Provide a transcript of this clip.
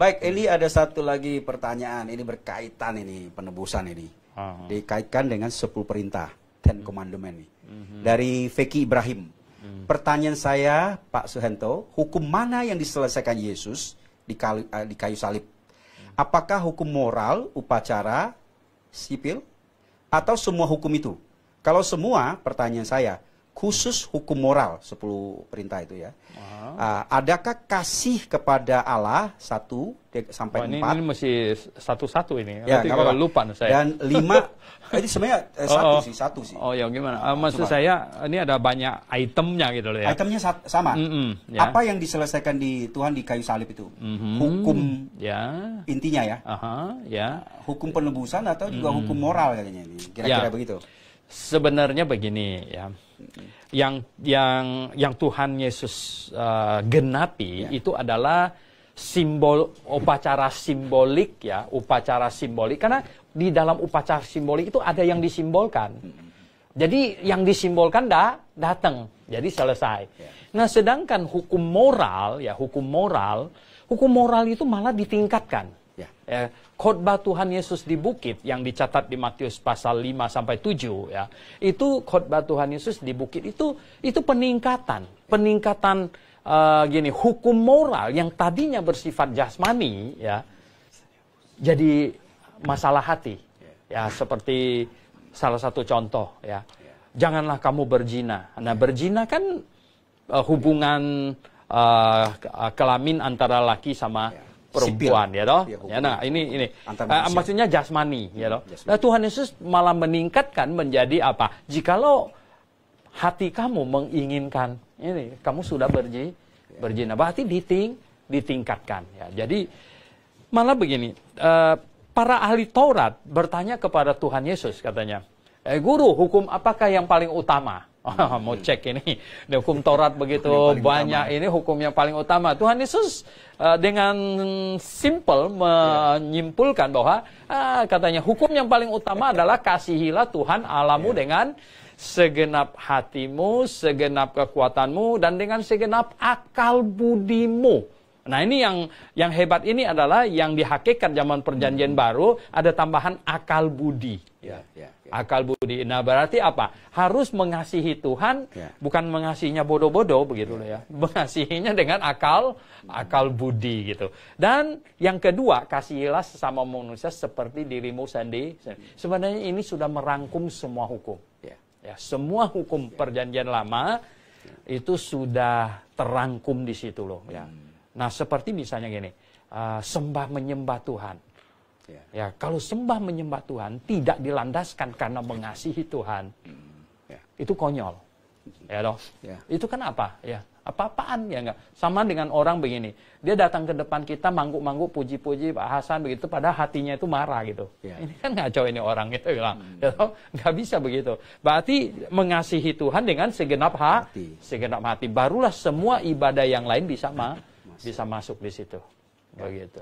Baik, Eli ada satu lagi pertanyaan. Ini berkaitan ini penebusan ini. Dikaitkan dengan 10 perintah, 10 commandment ini. Dari Feki Ibrahim. Pertanyaan saya, Pak Suhento, hukum mana yang diselesaikan Yesus di kayu salib? Apakah hukum moral, upacara, sipil, atau semua hukum itu? Kalau semua, pertanyaan saya, khusus hukum moral, 10 perintah itu ya. Adakah kasih kepada Allah 1 sampai 4? Ini mesti satu-satu ini. Ya, lupa saya. Dan 5, ini sebenarnya satu sih. Oh ya gimana? Maksud saya, ini ada banyak itemnya gitu loh ya. Itemnya sama. Ya. Apa yang diselesaikan di Tuhan di kayu salib itu? Hukum intinya ya. Ya. Hukum penebusan atau juga hukum moral katanya ini. Kira-kira begitu. Sebenarnya begini ya. Yang Tuhan Yesus genapi itu adalah upacara simbolik ya, upacara simbolik, karena di dalam upacara simbolik itu ada yang disimbolkan. Jadi yang disimbolkan datang, jadi selesai. Nah, sedangkan hukum moral itu malah ditingkatkan. Ya, khotbah Tuhan Yesus di bukit yang dicatat di Matius pasal 5 sampai 7 ya. Itu khotbah Tuhan Yesus di bukit itu peningkatan hukum moral yang tadinya bersifat jasmani ya. Jadi masalah hati. Ya, seperti salah satu contoh ya. Janganlah kamu berzina. Nah, berzina kan hubungan kelamin antara laki sama perempuan ya toh. Ya, nah ini maksudnya jasmani ya toh. Nah, Tuhan Yesus malah meningkatkan menjadi apa? Jikalau hati kamu menginginkan ini, kamu sudah berzina, berarti ditingkatkan ya. Jadi malah begini, para ahli Taurat bertanya kepada Tuhan Yesus katanya, guru, hukum apakah yang paling utama? Mau cek ini, hukum Taurat begitu banyak, ini hukum yang paling utama. Tuhan Yesus dengan simple menyimpulkan bahwa katanya hukum yang paling utama adalah kasihilah Tuhan Allahmu dengan segenap hatimu, segenap kekuatanmu, dan dengan segenap akal budimu. Nah, ini yang hebat ini adalah yang di hakikat zaman perjanjian baru ada tambahan akal budi. Akal budi. Nah, berarti apa? Harus mengasihi Tuhan, bukan mengasihinya bodoh-bodoh begitu loh ya. Mengasihinya dengan akal budi gitu. Dan yang kedua, kasihilah sesama manusia seperti dirimu sendiri. Sebenarnya ini sudah merangkum semua hukum. Ya, semua hukum perjanjian lama itu sudah terangkum di situ loh ya. Nah, seperti misalnya gini, sembah menyembah Tuhan. Ya, kalau sembah menyembah Tuhan tidak dilandaskan karena mengasihi Tuhan, itu konyol. Ya toh? Itu kan apa? Ya, apa-apaan ya enggak? Sama dengan orang begini, dia datang ke depan kita mangguk-mangguk, puji-puji Pak Hasan begitu, padahal hatinya itu marah gitu. Ini kan ngaco ini orang gitu bilang. Ya toh? Nggak bisa begitu. Berarti mengasihi Tuhan dengan segenap hati, barulah semua ibadah yang lain bisa masuk di situ. Begitu.